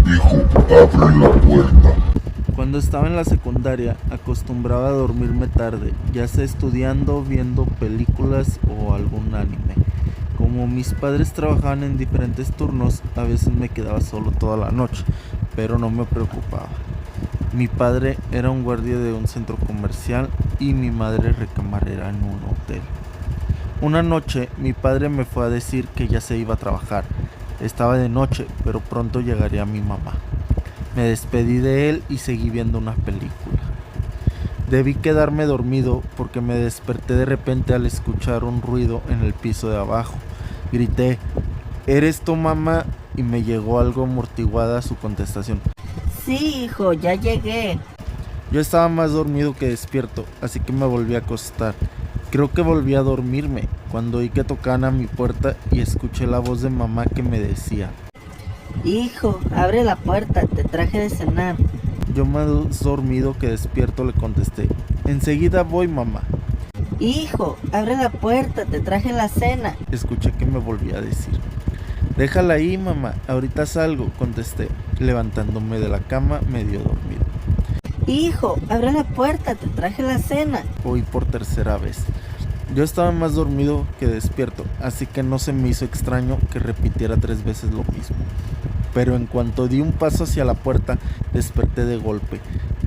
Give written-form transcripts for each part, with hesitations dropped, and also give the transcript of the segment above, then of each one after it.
Hijo, abre la puerta. Cuando estaba en la secundaria acostumbraba a dormirme tarde, ya sea estudiando, viendo películas o algún anime. Como mis padres trabajaban en diferentes turnos, a veces me quedaba solo toda la noche, pero no me preocupaba. Mi padre era un guardia de un centro comercial y mi madre recamarera en un hotel. Una noche mi padre me fue a decir que ya se iba a trabajar. Estaba de noche, pero pronto llegaría mi mamá. Me despedí de él y seguí viendo una película. Debí quedarme dormido porque me desperté de repente al escuchar un ruido en el piso de abajo. Grité, ¿eres tu mamá? Y me llegó algo amortiguada su contestación. Sí, hijo, ya llegué. Yo estaba más dormido que despierto, así que me volví a acostar. Creo que volví a dormirme cuando oí que tocaban a mi puerta y escuché la voz de mamá que me decía. Hijo, abre la puerta, te traje de cenar. Yo más dormido que despierto le contesté, enseguida voy mamá. Hijo, abre la puerta, te traje la cena. Escuché que me volvía a decir. Déjala ahí mamá, ahorita salgo, contesté, levantándome de la cama medio dormido. Hijo, abre la puerta, te traje la cena. Oí por tercera vez. Yo estaba más dormido que despierto, así que no se me hizo extraño que repitiera 3 veces lo mismo. Pero en cuanto di un paso hacia la puerta, desperté de golpe,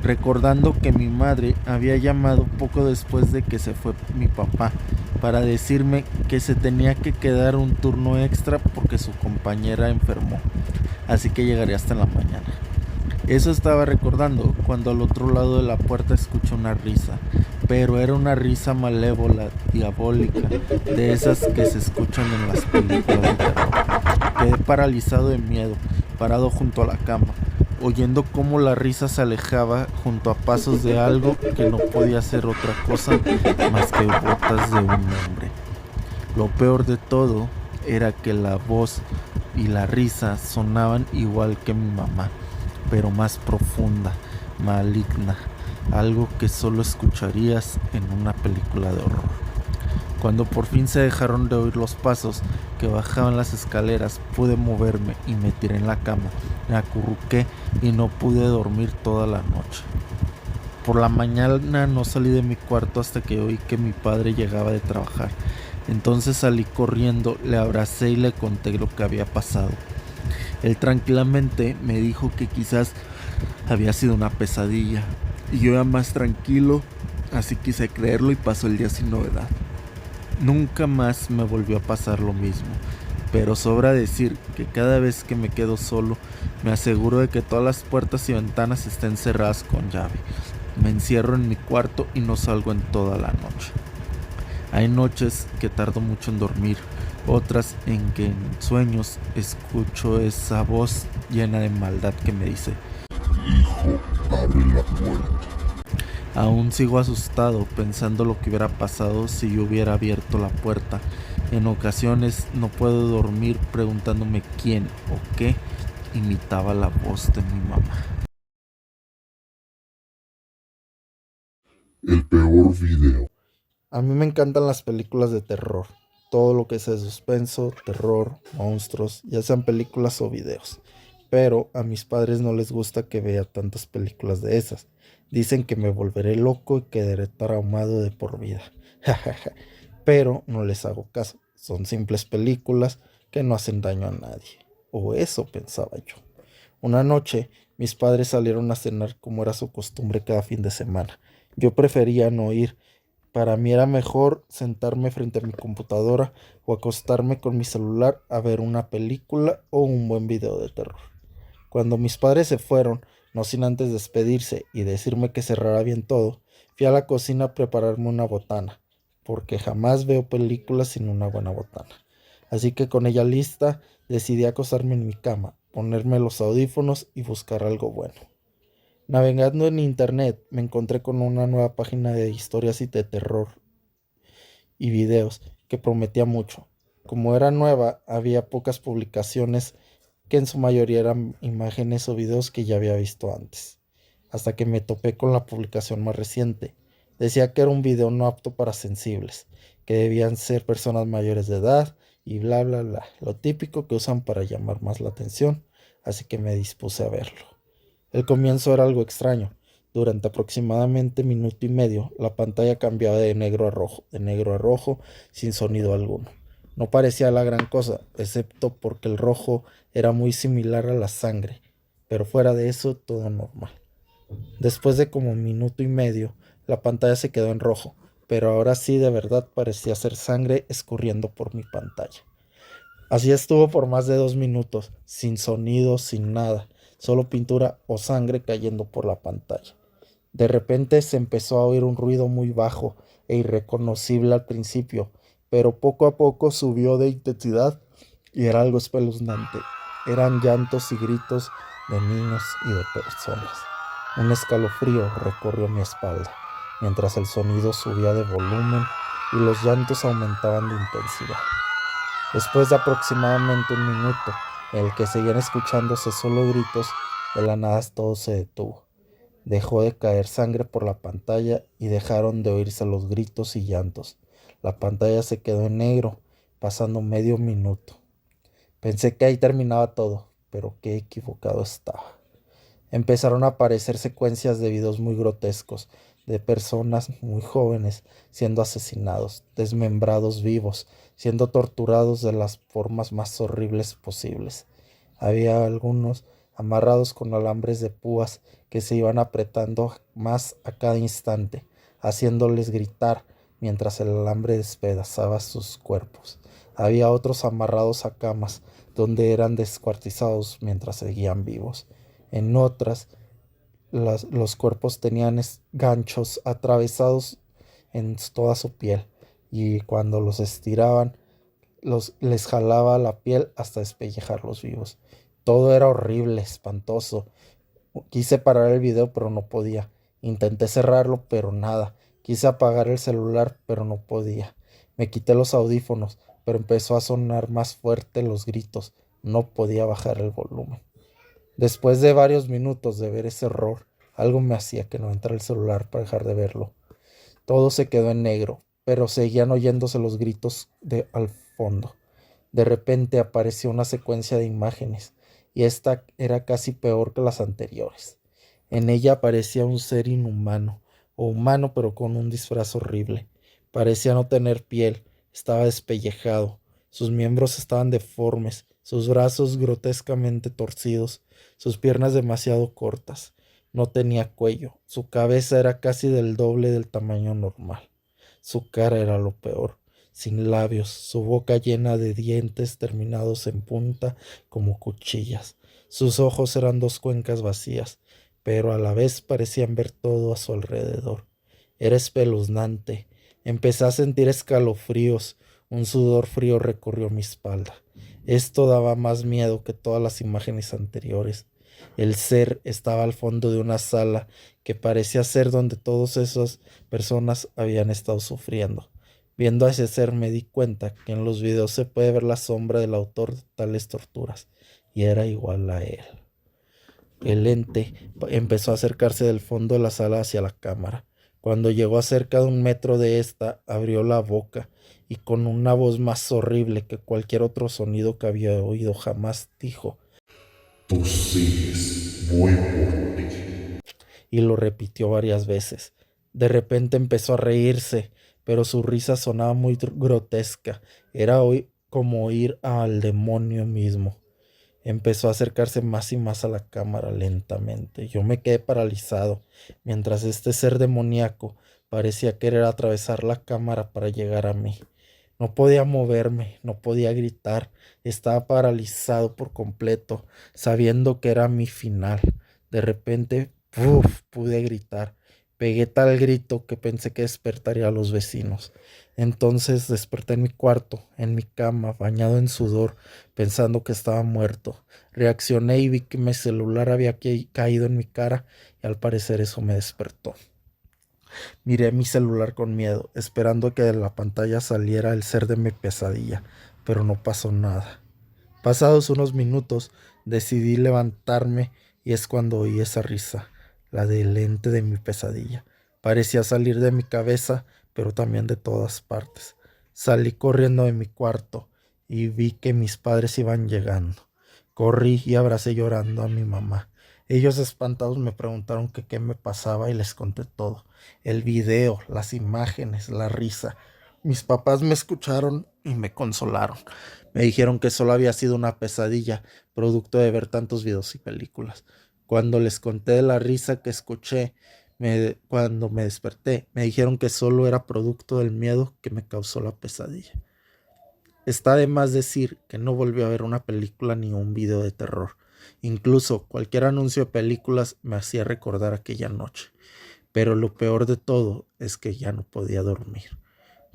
recordando que mi madre había llamado poco después de que se fue mi papá, para decirme que se tenía que quedar un turno extra porque su compañera enfermó, así que llegaría hasta en la mañana. Eso estaba recordando cuando al otro lado de la puerta escuché una risa, pero era una risa malévola, diabólica, de esas que se escuchan en las películas de terror. Quedé paralizado de miedo, parado junto a la cama, oyendo cómo la risa se alejaba junto a pasos de algo que no podía ser otra cosa más que botas de un hombre. Lo peor de todo era que la voz y la risa sonaban igual que mi mamá, pero más profunda, maligna, algo que solo escucharías en una película de horror. Cuando por fin se dejaron de oír los pasos que bajaban las escaleras, pude moverme y me tiré en la cama, me acurruqué y no pude dormir toda la noche. Por la mañana no salí de mi cuarto hasta que oí que mi padre llegaba de trabajar. Entonces salí corriendo, le abracé y le conté lo que había pasado. Él tranquilamente me dijo que quizás había sido una pesadilla, y yo ya más tranquilo, así quise creerlo y pasó el día sin novedad. Nunca más me volvió a pasar lo mismo, pero sobra decir que cada vez que me quedo solo, me aseguro de que todas las puertas y ventanas estén cerradas con llave. Me encierro en mi cuarto y no salgo en toda la noche. Hay noches que tardo mucho en dormir, otras en que en sueños escucho esa voz llena de maldad que me dice, Hijo, abre la puerta. aún sigo asustado pensando lo que hubiera pasado si yo hubiera abierto la puerta. En ocasiones no puedo dormir preguntándome quién o qué imitaba la voz de mi mamá. El peor video. A mí me encantan las películas de terror, todo lo que sea de suspenso, terror, monstruos, ya sean películas o videos. Pero a mis padres no les gusta que vea tantas películas de esas. Dicen que me volveré loco y quedaré traumado de por vida. Pero no les hago caso. Son simples películas que no hacen daño a nadie. O eso pensaba yo. Una noche, mis padres salieron a cenar como era su costumbre cada fin de semana. Yo prefería no ir. Para mí era mejor sentarme frente a mi computadora o acostarme con mi celular a ver una película o un buen video de terror. Cuando mis padres se fueron, no sin antes despedirse y decirme que cerrara bien todo, fui a la cocina a prepararme una botana, porque jamás veo películas sin una buena botana. Así que con ella lista, decidí acostarme en mi cama, ponerme los audífonos y buscar algo bueno. Navegando en internet, me encontré con una nueva página de historias y de terror y videos que prometía mucho. Como era nueva, había pocas publicaciones que en su mayoría eran imágenes o videos que ya había visto antes. Hasta que me topé con la publicación más reciente. Decía que era un video no apto para sensibles, que debían ser personas mayores de edad y bla bla bla, lo típico que usan para llamar más la atención así que me dispuse a verlo. El comienzo era algo extraño. Durante aproximadamente minuto y medio, la pantalla cambiaba de negro a rojo, sin sonido alguno. No parecía la gran cosa, excepto porque el rojo era muy similar a la sangre, pero fuera de eso, todo normal. Después de como un minuto y medio, la pantalla se quedó en rojo, pero ahora sí de verdad parecía ser sangre escurriendo por mi pantalla. Así estuvo por más de 2 minutos, sin sonido, sin nada, solo pintura o sangre cayendo por la pantalla. De repente se empezó a oír un ruido muy bajo e irreconocible al principio, pero poco a poco subió de intensidad y era algo espeluznante. Eran llantos y gritos de niños y de personas. Un escalofrío recorrió mi espalda, mientras el sonido subía de volumen y los llantos aumentaban de intensidad. Después de aproximadamente un minuto, en el que seguían escuchándose solo gritos, de la nada todo se detuvo. Dejó de caer sangre por la pantalla y dejaron de oírse los gritos y llantos. La pantalla se quedó en negro, pasando medio minuto. Pensé que ahí terminaba todo, pero qué equivocado estaba. Empezaron a aparecer secuencias de videos muy grotescos, de personas muy jóvenes siendo asesinados, desmembrados vivos, siendo torturados de las formas más horribles posibles. Había algunos amarrados con alambres de púas que se iban apretando más a cada instante, haciéndoles gritar mientras el alambre despedazaba sus cuerpos. Había otros amarrados a camas, donde eran descuartizados mientras seguían vivos. En otras, los cuerpos tenían ganchos atravesados en toda su piel, y cuando los estiraban, les jalaba la piel hasta despellejarlos vivos. Todo era horrible, espantoso. Quise parar el video, pero no podía. Intenté cerrarlo, pero nada. Quise apagar el celular, pero no podía. Me quité los audífonos, pero empezó a sonar más fuerte los gritos. No podía bajar el volumen. Después de varios minutos de ver ese horror, algo me hacía que no entrara el celular para dejar de verlo. Todo se quedó en negro, pero seguían oyéndose los gritos al fondo. De repente apareció una secuencia de imágenes, y esta era casi peor que las anteriores. En ella aparecía un ser inhumano, o humano pero con un disfraz horrible. Parecía no tener piel, estaba despellejado, sus miembros estaban deformes, sus brazos grotescamente torcidos, sus piernas demasiado cortas. No tenía cuello, su cabeza era casi del doble del tamaño normal. Su cara era lo peor, sin labios, su boca llena de dientes terminados en punta como cuchillas. Sus ojos eran dos cuencas vacías, pero a la vez parecían ver todo a su alrededor. Era espeluznante. Empecé a sentir escalofríos, un sudor frío recorrió mi espalda. Esto daba más miedo que todas las imágenes anteriores. El ser estaba al fondo de una sala que parecía ser donde todas esas personas habían estado sufriendo. Viendo a ese ser me di cuenta que en los videos se puede ver la sombra del autor de tales torturas, y era igual a él. El ente empezó a acercarse del fondo de la sala hacia la cámara. Cuando llegó a cerca de 1 metro de esta, abrió la boca y con una voz más horrible que cualquier otro sonido que había oído jamás dijo: Tú sigues, voy por ti. Y lo repitió varias veces. De repente empezó a reírse, pero su risa sonaba muy grotesca. Era como oír al demonio mismo. Empezó a acercarse más y más a la cámara lentamente. Yo me quedé paralizado, mientras este ser demoníaco parecía querer atravesar la cámara para llegar a mí. No podía moverme, no podía gritar, estaba paralizado por completo, sabiendo que era mi final. De repente, ¡puf!, pude gritar. Pegué tal grito que pensé que despertaría a los vecinos. Entonces desperté en mi cuarto, en mi cama, bañado en sudor, pensando que estaba muerto. Reaccioné y vi que mi celular había caído en mi cara, y al parecer eso me despertó. Miré mi celular con miedo, esperando que de la pantalla saliera el ser de mi pesadilla, pero no pasó nada. Pasados unos minutos, decidí levantarme, y es cuando oí esa risa, la del ente de mi pesadilla. Parecía salir de mi cabeza, pero también de todas partes. Salí corriendo de mi cuarto y vi que mis padres iban llegando. Corrí y abracé llorando a mi mamá. Ellos espantados me preguntaron que qué me pasaba y les conté todo. El video, las imágenes, la risa. Mis papás me escucharon y me consolaron. Me dijeron que solo había sido una pesadilla, producto de ver tantos videos y películas. Cuando les conté de la risa que escuché, cuando me desperté, me dijeron que solo era producto del miedo que me causó la pesadilla. Está de más decir que no volví a ver una película ni un video de terror. Incluso cualquier anuncio de películas me hacía recordar aquella noche. Pero lo peor de todo es que ya no podía dormir.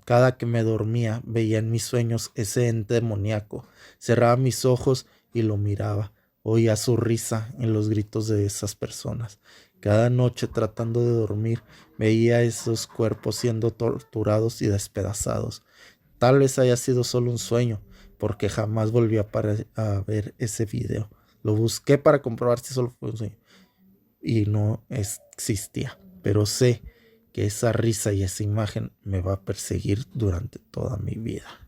Cada que me dormía veía en mis sueños ese ente demoníaco. Cerraba mis ojos y lo miraba. Oía su risa en los gritos de esas personas. Cada noche tratando de dormir veía esos cuerpos siendo torturados y despedazados. Tal vez haya sido solo un sueño, porque jamás volví a ver ese video. Lo busqué para comprobar si solo fue un sueño y no existía. Pero sé que esa risa y esa imagen me va a perseguir durante toda mi vida.